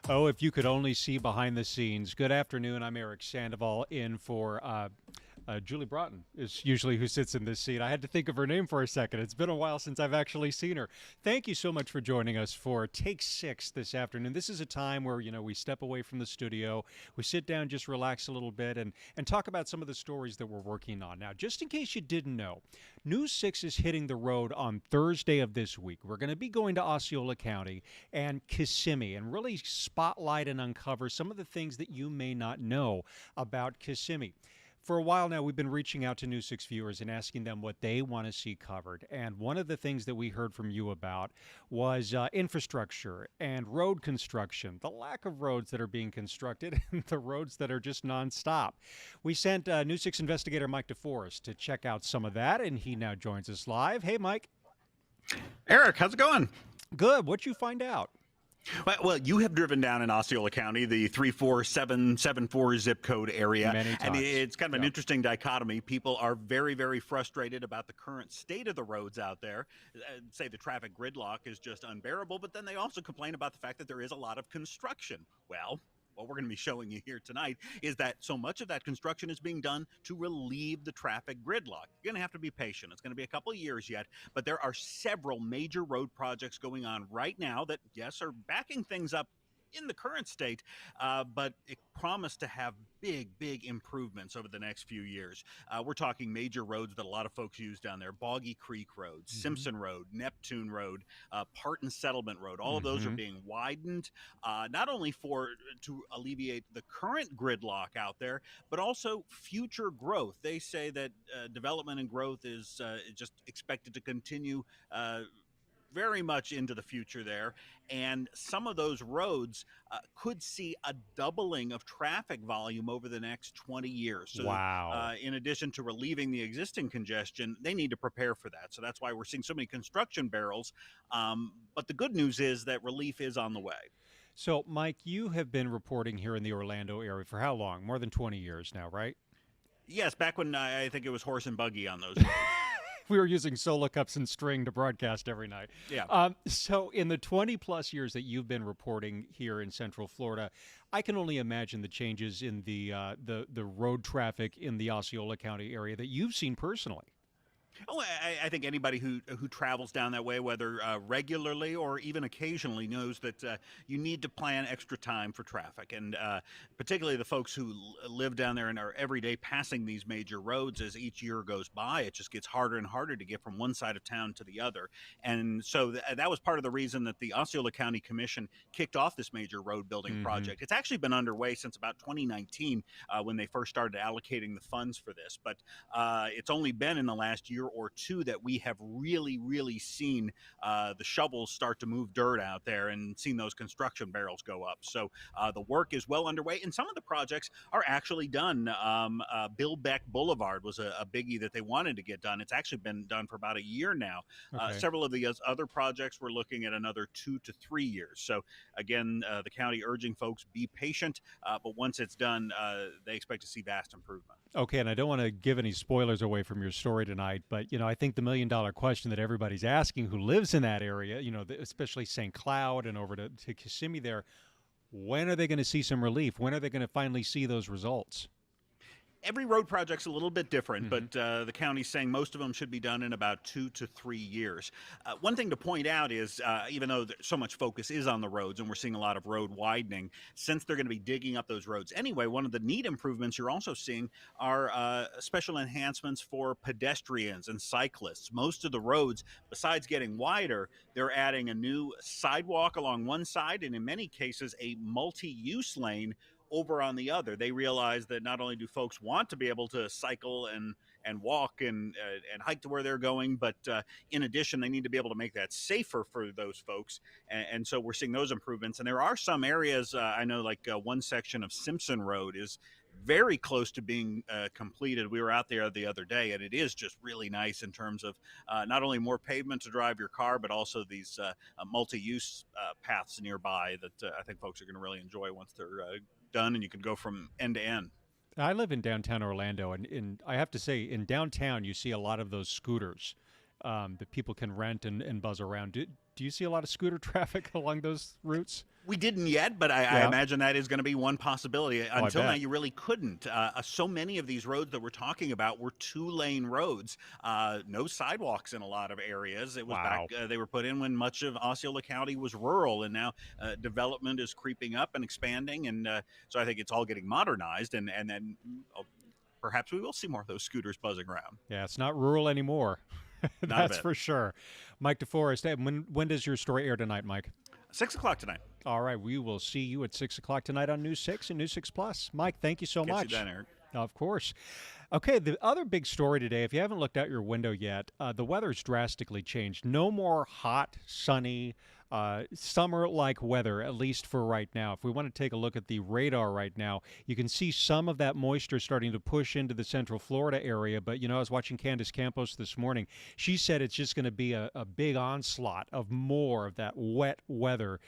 Oh, if you could only see behind the scenes. Good afternoon. I'm Erik Sandoval in for Julie Broughton is usually who sits in this seat. I had to think of her name for a second. It's been a while since I've actually seen her. Thank you so much for joining us for Take Six this afternoon. This is a time where, we step away from the studio, we sit down, just relax a little bit, and talk about some of the stories that we're working on. Now, just in case you didn't know, News 6 is hitting the road on Thursday of this week. We're going to be going to Osceola County and Kissimmee and really spotlight and uncover some of the things that you may not know about Kissimmee. For a while now, we've been reaching out to News 6 viewers and asking them what they want to see covered. And one of the things that we heard from you about was infrastructure and road construction, the lack of roads that are being constructed, and the roads that are just nonstop. We sent News 6 investigator Mike DeForest to check out some of that, and he now joins us live. Hey, Mike. Eric, how's it going? Good. What'd you find out? Well, you have driven down in Osceola County, the 34774 zip code area. Many times. And it's kind of an interesting dichotomy. People are very, very frustrated about the current state of the roads out there. Say the traffic gridlock is just unbearable, but then they also complain about the fact that there is a lot of construction. Well, what we're going to be showing you here tonight is that so much of that construction is being done to relieve the traffic gridlock. You're going to have to be patient. It's going to be a couple of years yet, but there are several major road projects going on right now that, yes, are backing things up in the current state, but it promised to have big improvements over the next few years. We're talking major roads that a lot of folks use down there: Boggy Creek Road, Simpson Road, Neptune Road, Parton Settlement Road. All of those are being widened, not only to alleviate the current gridlock out there, but also future growth. They say that development and growth is just expected to continue very much into the future there, and some of those roads could see a doubling of traffic volume over the next 20 years. So, wow. In addition to relieving the existing congestion, they need to prepare for that. So that's why we're seeing so many construction barrels. But the good news is that relief is on the way. So, Mike, you have been reporting here in the Orlando area for how long? More than 20 years now, right? Yes, back when I think it was horse and buggy on those. We were using solo cups and string to broadcast every night. Yeah. So in the 20 plus years that you've been reporting here in Central Florida, I can only imagine the changes in the road traffic in the Osceola County area that you've seen personally. Oh, I think anybody who travels down that way, whether regularly or even occasionally, knows that you need to plan extra time for traffic. And particularly the folks who live down there and are every day passing these major roads, as each year goes by, it just gets harder and harder to get from one side of town to the other. And so that was part of the reason that the Osceola County Commission kicked off this major road building project. It's actually been underway since about 2019 when they first started allocating the funds for this. But it's only been in the last year or two that we have really seen the shovels start to move dirt out there and seen those construction barrels go up. So the work is well underway, and some of the projects are actually done. Bill Beck Boulevard was a biggie that they wanted to get done. It's actually been done for about a year now. Okay. Several of the other projects we're looking at another 2 to 3 years. So again, the county urging folks be patient, but once it's done, they expect to see vast improvement. Okay, and I don't want to give any spoilers away from your story tonight, but I think the $1,000,000 question that everybody's asking who lives in that area, especially St. Cloud and over to Kissimmee there, when are they going to see some relief? When are they going to finally see those results? Every road project's a little bit different, but the county's saying most of them should be done in about 2 to 3 years. One thing to point out is, even though so much focus is on the roads and we're seeing a lot of road widening, since they're going to be digging up those roads anyway, one of the neat improvements you're also seeing are special enhancements for pedestrians and cyclists. Most of the roads, besides getting wider, they're adding a new sidewalk along one side and in many cases a multi-use lane over on the other. They realize that not only do folks want to be able to cycle and walk and hike to where they're going, but in addition, they need to be able to make that safer for those folks. And so we're seeing those improvements. And there are some areas, I know, like one section of Simpson Road is very close to being completed. We were out there the other day, and it is just really nice in terms of not only more pavement to drive your car, but also these multi-use paths nearby that I think folks are going to really enjoy once they're done, and you can go from end to end. I live in downtown Orlando, and I have to say, in downtown, you see a lot of those scooters. that people can rent and buzz around. Do you see a lot of scooter traffic along those routes? We didn't yet, but I Yeah. imagine that is going to be one possibility. I Until now, bet. you really couldn't. So many of these roads that we're talking about were two-lane roads, no sidewalks in a lot of areas. It was Wow. back, they were put in when much of Osceola County was rural, and now development is creeping up and expanding, and so I think it's all getting modernized, and then perhaps we will see more of those scooters buzzing around. Yeah, it's not rural anymore. Not a That's bit. for sure. Mike DeForest, hey, when does your story air tonight, Mike? 6 o'clock tonight. All right, we will see you at 6 o'clock tonight on News 6 and News 6 Plus. Mike, thank you so Catch much. you then, Eric. Of course. Okay, the other big story today, if you haven't looked out your window yet, the weather's drastically changed. No more hot, sunny, summer-like weather, at least for right now. If we want to take a look at the radar right now, you can see some of that moisture starting to push into the central Florida area. But, I was watching Candace Campos this morning. She said it's just going to be a big onslaught of more of that wet weather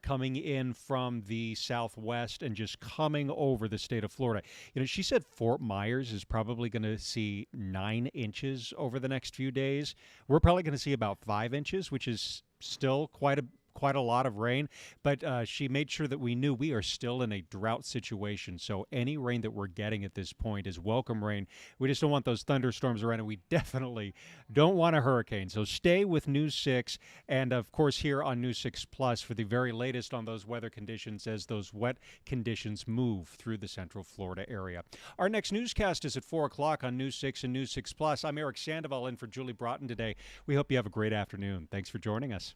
coming in from the southwest and just coming over the state of Florida. She said Fort Myers is probably going to see 9 inches over the next few days. We're probably going to see about 5 inches, which is still quite a lot of rain, but she made sure that we knew we are still in a drought situation. So any rain that we're getting at this point is welcome rain. We just don't want those thunderstorms around, and we definitely don't want a hurricane. So stay with News 6, and of course here on News 6 Plus for the very latest on those weather conditions as those wet conditions move through the central Florida area. Our next newscast is at 4 o'clock on News 6 and News 6 Plus. I'm Erik Sandoval in for Julie Broughton today. We hope you have a great afternoon. Thanks for joining us.